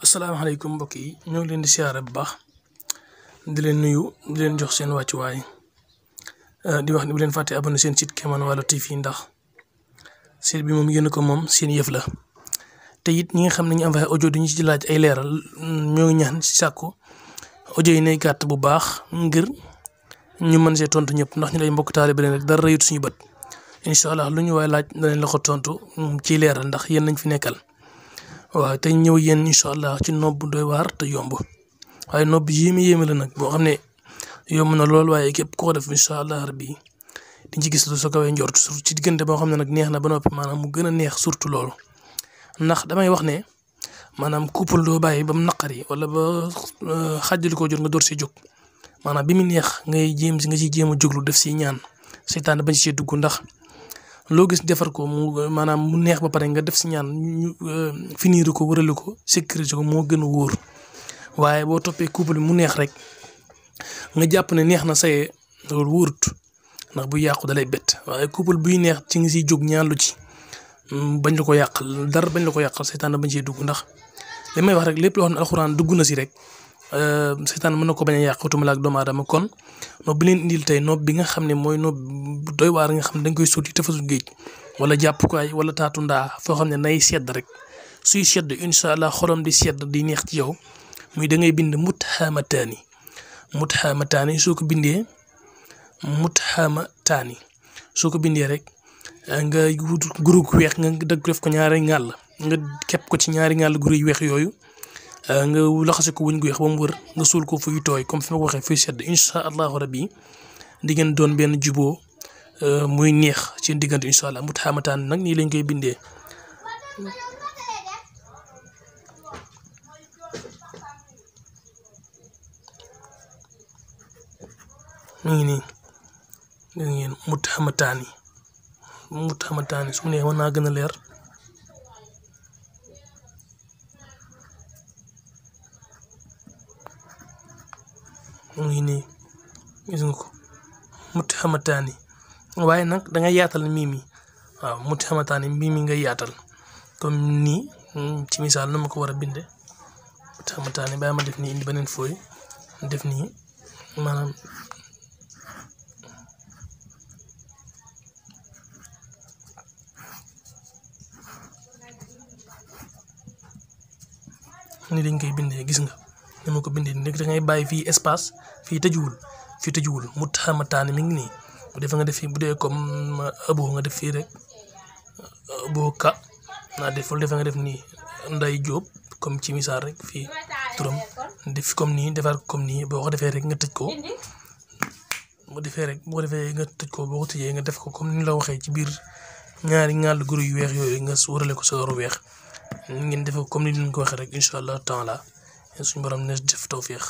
asalaamaaleykum mbokk yi ñoo ngi leen di siyaare bu baax di leen nuyu di leen jox seen wàccuwaay di wax ni bu leen fàtte abonné seen site Kémane Walo TV ndax site bi moom yéen ko moom seen yëf la te it ñi nga xam ne ñu envoyé audio di ñu ci laaj ay leeral ñoo ngi ñaan ci sàkku audio yi nay gàtt bu baax ngir ñu mën see tontu ñëpp ndax ñu lay mbokk taalibe leen rek dara rëyut suñu bët incha allah lu ñu waay laaj danañ la ko tontu ci leeral ndax yéen nañ fi nekkal. waaw tey ñëw yéen incha allah ci nopp doy waar te yomb waaye nopp yéeme la nag boo xam ne yomb na lool waaye képp koo def incha allah rabbi di ci gis lu sa kawee njort surtout ci diggante boo xam ne nag neex na ba noppi maanaam mu gën a neex surtout loolu ndax damay wax ne maanaam couple doo bàyyi ba mu naqari wala ba xàjjali koo jot nga door si jóg maanaam bi mu neex nga ciy jéem a jóglu def si ñaan seytaane bañ ci dugg ndax. loo gis defar ko maanaam mu neex ba pare nga def si ñaan ñu finir ko wërale ko sécuriser ko moo gën a wóor waaye boo toppee couple bi mu neex rek nga jàpp ne neex na saye loolu wóorut ndax bu yàqu dalay bett waaye couple buy neex ci nga siy jóg ñaan lu ci bañ la ko yàqal dara bañ la ko yàqal seytaan bañ ciy dugg ndax li may wax rek lépp loo xam ne alxuraan dugg na si rek seytaan mën na ko bañ a yàq utuma la ak doomu aadama kon nopp bi leen indil tey nopp bi nga xam ne mooy nopp doy waar nga xam ne dañ koy suuti tefasu géej wala jàppukaay wala taatu ndaa foo xam ne nay sedd rek suy sedd incha allah xolam di sedd di neex ci yow muy da ngay bind muthamataani soo ko bindee soo ko bindee rek nga wut guru gu weex nga def ko ñaari ngàll nga képp ko ci ñaari ngàll guru yu weex yooyu nga laxase ko wuñ gu weex ba mu wër nga suul ko fuy tooy comme fi ma ko waxee fuy sedd incha allahu rabbi di ngeen doon benn juboo muy neex ci diggante incha allah muthamataani nag nii lañ koy bindee. mu ngi nii da ngeen muthamataani su mu neex mën naa gën a leer. mu ngi nii gis nga ko muthamataani waaye nag da ngay yaatal mimi waaw muthamataani mimi nga yaatal comme nii ci misaal nu ma ko war a bindee muthamataani bàyyi ma def nii indi beneen fooy def nii maanaam nii dañ koy bindee gis nga ni ma ko bindee nii da ngay bàyyi fii espace fii tëjuwul muthamataani mi ngi nii bu defee nga def fii bu dee comme abo nga def fii rek abo ka naa def lu defee nga def nii nday jóob comme ci misaal rek fii turam def comme nii defar comme nii boo ko defee rek nga tëj ko boo ko tëjee nga def ko comme ni la waxee ci biir ñaari ngàll guru yu weex yooyu nga wërale ko sa waru weex ngeen def ko comme ni ñu ko waxee rek incha allah taala suñu borom ne def tawféex